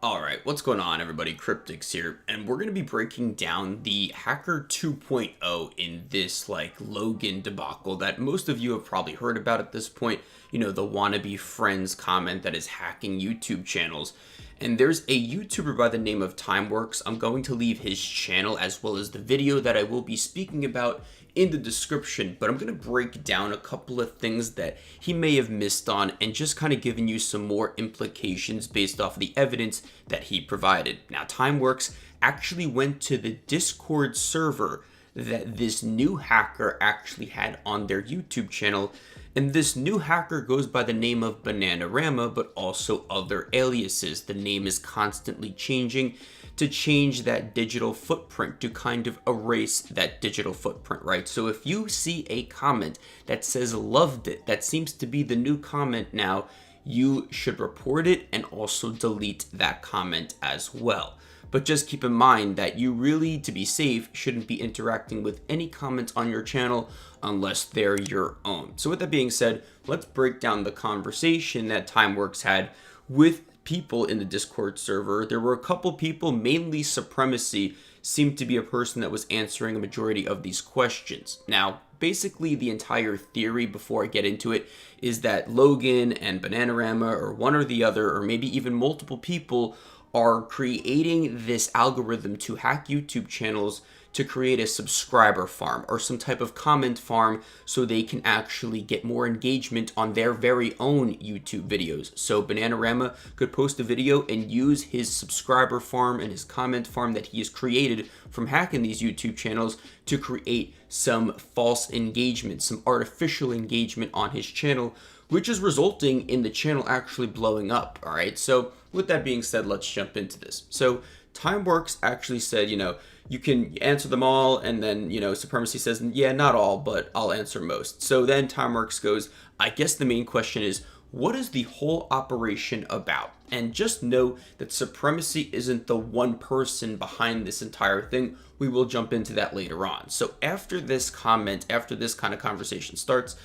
Alright, what's going on everybody? Cryptix here, and we're going to be breaking down the Hacker 2.0 in this Logan debacle that most of you have probably heard about at this point. You know, the wannabe friends comment that is hacking YouTube channels. And there's a YouTuber by the name of Timeworks. I'm going to leave his channel as well as the video that I will be speaking about in the description, but I'm going to break down a couple of things that he may have missed on and just kind of giving you some more implications based off of the evidence that he provided. Now, Timeworks actually went to the Discord server that this new hacker actually had on their YouTube channel, and this new hacker goes by the name of Bananarama, but also other aliases. The name is constantly changing to change that digital footprint, to kind of erase that digital footprint, right? So if you see a comment that says loved it, that seems to be the new comment now, you should report it and also delete that comment as well. But just keep in mind that you really, to be safe, shouldn't be interacting with any comments on your channel unless they're your own. So with that being said, let's break down the conversation that Timeworks had with people in the Discord server. There were a couple people, mainly Supremacy seemed to be a person that was answering a majority of these questions. Now, basically the entire theory, before I get into it, is that Logan and Bananarama, or one or the other, or maybe even multiple people, are creating this algorithm to hack YouTube channels to create a subscriber farm or some type of comment farm so they can actually get more engagement on their very own YouTube videos. So Bananarama could post a video and use his subscriber farm and his comment farm that he has created from hacking these YouTube channels to create some false engagement, some artificial engagement on his channel, which is resulting in the channel actually blowing up. All right, so with that being said, let's jump into this. So Timeworks actually said, you can answer them all, and then, Supremacy says, yeah, not all, but I'll answer most. So then Timeworks goes, I guess the main question is, what is the whole operation about? And just know that Supremacy isn't the one person behind this entire thing. We will jump into that later on. So after this comment, after this kind of conversation starts,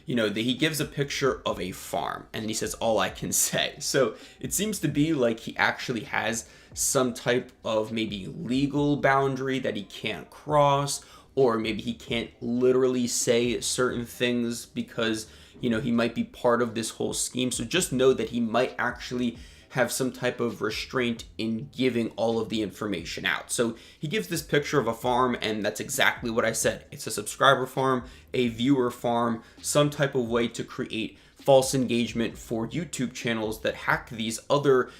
he gives a picture of a farm and he says, all I can say. So it seems to be like he actually has some type of maybe legal boundary that he can't cross, or maybe he can't literally say certain things because, he might be part of this whole scheme. So just know that he might actually have some type of restraint in giving all of the information out. So he gives this picture of a farm, and that's exactly what I said. It's a subscriber farm, a viewer farm, some type of way to create false engagement for YouTube channels that hack these other,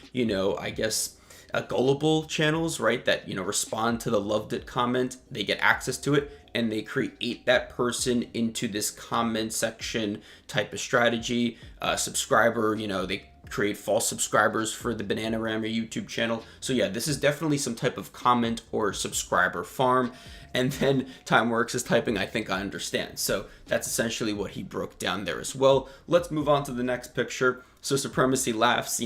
gullible channels, right? That, respond to the loved it comment, they get access to it, and they create that person into this comment section type of strategy. Subscriber, they create false subscribers for the Bananarama YouTube channel. So yeah, this is definitely some type of comment or subscriber farm. And then Timeworks is typing, I think I understand. So that's essentially what he broke down there as well. Let's move on to the next picture. So Supremacy laughs,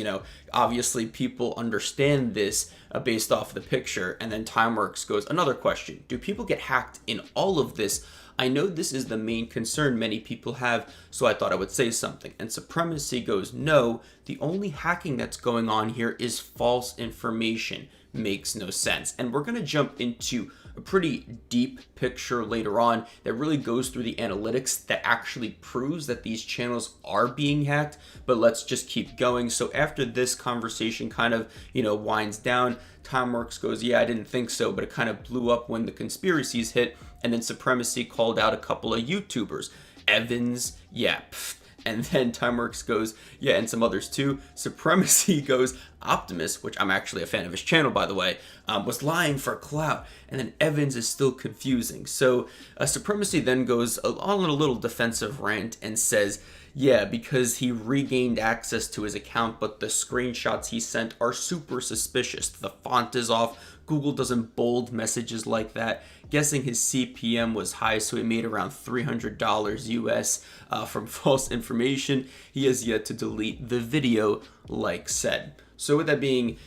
obviously people understand this based off the picture. And then Timeworks goes, another question, do people get hacked in all of this? I know this is the main concern many people have, so I thought I would say something. And Supremacy goes, no, the only hacking that's going on here is false information. Makes no sense. And we're going to jump into a pretty deep picture later on that really goes through the analytics that actually proves that these channels are being hacked. But let's just keep going. So after this conversation kind of, winds down, Timeworks goes, yeah, I didn't think so, but it kind of blew up when the conspiracies hit. And then Supremacy called out a couple of YouTubers. Evans, yeah, pfft. And then Timeworks goes, yeah, and some others too. Supremacy goes, Optimus, which I'm actually a fan of his channel, by the way, was lying for clout. And then Evans is still confusing. So Supremacy then goes on a little defensive rant and says, yeah, because he regained access to his account, but the screenshots he sent are super suspicious. The font is off. Google doesn't bold messages like that. Guessing his CPM was high, so he made around $300 US from false information. He has yet to delete the video, like said. So with that being,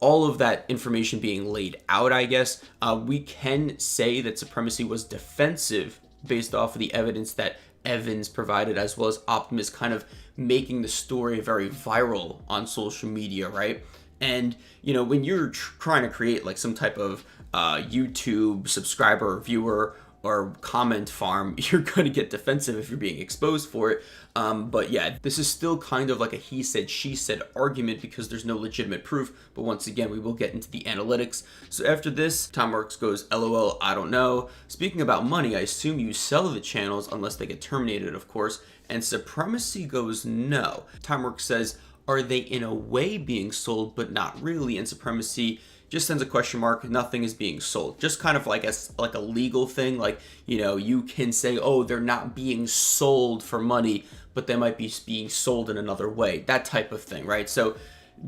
all of that information being laid out, I guess, we can say that Supremacy was defensive based off of the evidence that Evans provided, as well as Optimus kind of making the story very viral on social media, right? And, when you're trying to create like some type of YouTube subscriber or viewer or comment farm, you're going to get defensive if you're being exposed for it. But yeah, this is still kind of like a he said, she said argument because there's no legitimate proof. But once again, we will get into the analytics. So after this, Timeworks goes, LOL, I don't know. Speaking about money, I assume you sell the channels unless they get terminated, of course. And Supremacy goes, no. Timeworks says, are they in a way being sold, but not really? And Supremacy just sends a question mark. Nothing is being sold. Just kind of like a legal thing. Like, you can say, oh, they're not being sold for money, but they might be being sold in another way. That type of thing, right? So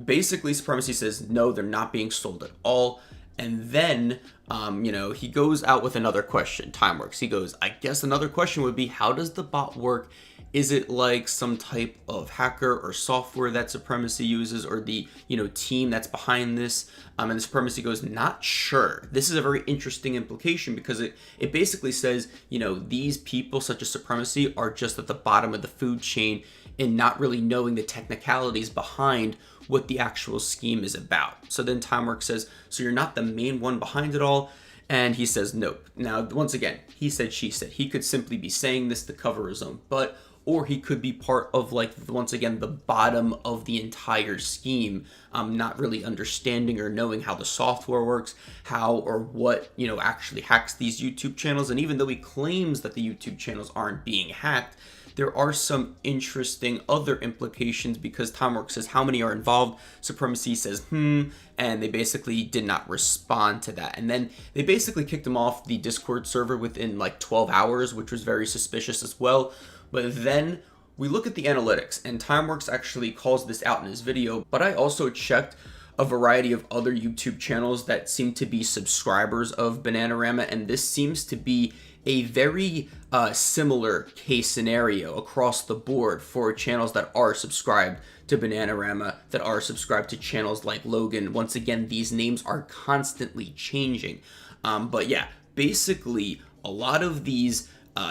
basically, Supremacy says, no, they're not being sold at all. And then, he goes out with another question, Timeworks. He goes, I guess another question would be, how does the bot work? Is it like some type of hacker or software that Supremacy uses, or the, team that's behind this? And the Supremacy goes, not sure. This is a very interesting implication because it basically says, these people such as Supremacy are just at the bottom of the food chain and not really knowing the technicalities behind what the actual scheme is about. So then Timeworks says, so you're not the main one behind it all? And he says, nope. Now, once again, he said, she said. He could simply be saying this to cover his own butt, or he could be part of, like, once again, the bottom of the entire scheme, not really understanding or knowing how the software works, how or what, actually hacks these YouTube channels. And even though he claims that the YouTube channels aren't being hacked, there are some interesting other implications because Timeworks says how many are involved. Supremacy says, and they basically did not respond to that. And then they basically kicked him off the Discord server within like 12 hours, which was very suspicious as well. But then we look at the analytics, and Timeworks actually calls this out in his video, but I also checked a variety of other YouTube channels that seem to be subscribers of Bananarama, and this seems to be a very similar case scenario across the board for channels that are subscribed to Bananarama, that are subscribed to channels like Logan. Once again, these names are constantly changing. But yeah, basically, a lot of these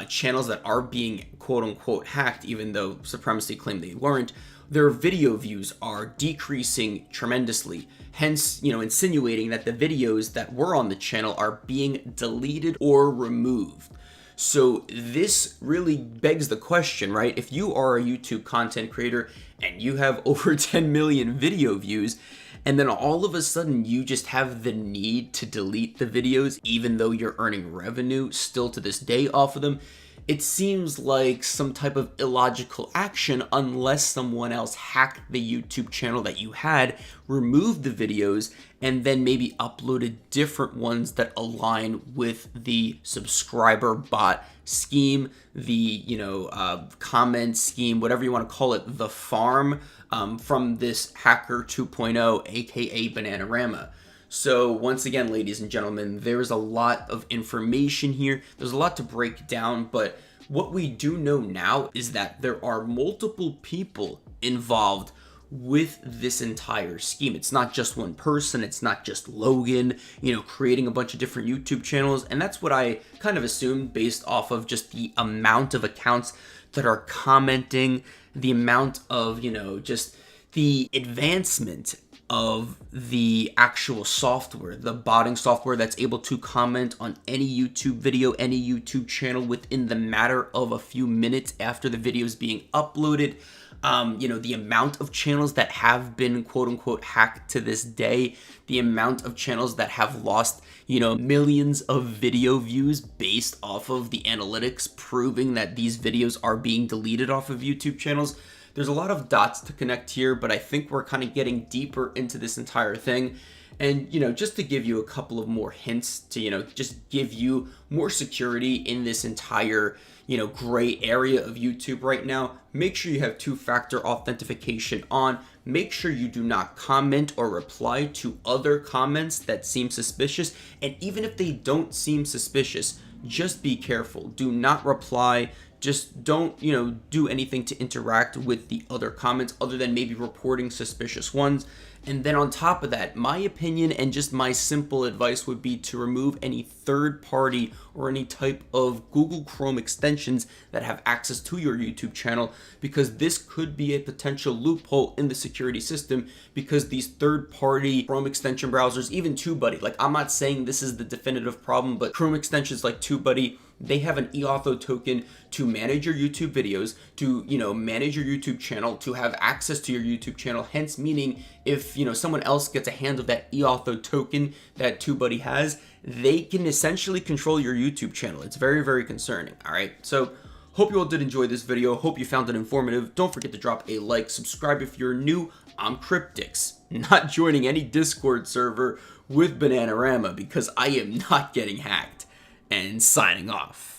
channels that are being quote-unquote hacked, even though Supremacy claimed they weren't, their video views are decreasing tremendously, hence, insinuating that the videos that were on the channel are being deleted or removed. So this really begs the question, right? If you are a YouTube content creator and you have over 10 million video views, and then all of a sudden you just have the need to delete the videos, even though you're earning revenue still to this day off of them, it seems like some type of illogical action unless someone else hacked the YouTube channel that you had, removed the videos, and then maybe uploaded different ones that align with the subscriber bot scheme, the, comment scheme, whatever you want to call it, the farm from this hacker 2.0, aka Bananarama. So once again, ladies and gentlemen, there's a lot of information here. There's a lot to break down, but what we do know now is that there are multiple people involved with this entire scheme. It's not just one person. It's not just Logan, creating a bunch of different YouTube channels. And that's what I kind of assumed based off of just the amount of accounts that are commenting, the amount of, just the advancement of the actual software, the botting software that's able to comment on any YouTube video, any YouTube channel within the matter of a few minutes after the video is being uploaded. The amount of channels that have been quote unquote hacked to this day, the amount of channels that have lost, millions of video views based off of the analytics proving that these videos are being deleted off of YouTube channels. There's a lot of dots to connect here, but I think we're kind of getting deeper into this entire thing. And, just to give you a couple of more hints to, just give you more security in this entire, gray area of YouTube right now, make sure you have two-factor authentication on. Make sure you do not comment or reply to other comments that seem suspicious. And even if they don't seem suspicious, just be careful. Do not reply. Just don't, do anything to interact with the other comments other than maybe reporting suspicious ones. And then on top of that, my opinion and just my simple advice would be to remove any third party or any type of Google Chrome extensions that have access to your YouTube channel, because this could be a potential loophole in the security system, because these third party Chrome extension browsers, even TubeBuddy, like I'm not saying this is the definitive problem, but Chrome extensions like TubeBuddy, they have an eauth token to manage your YouTube videos, to, manage your YouTube channel, to have access to your YouTube channel. Hence, meaning if, someone else gets a hand of that eauth token that TubeBuddy has, they can essentially control your YouTube channel. It's very, very concerning. All right. So hope you all did enjoy this video. Hope you found it informative. Don't forget to drop a like, subscribe if you're new. I'm Cryptix, not joining any Discord server with Bananarama because I am not getting hacked, and signing off.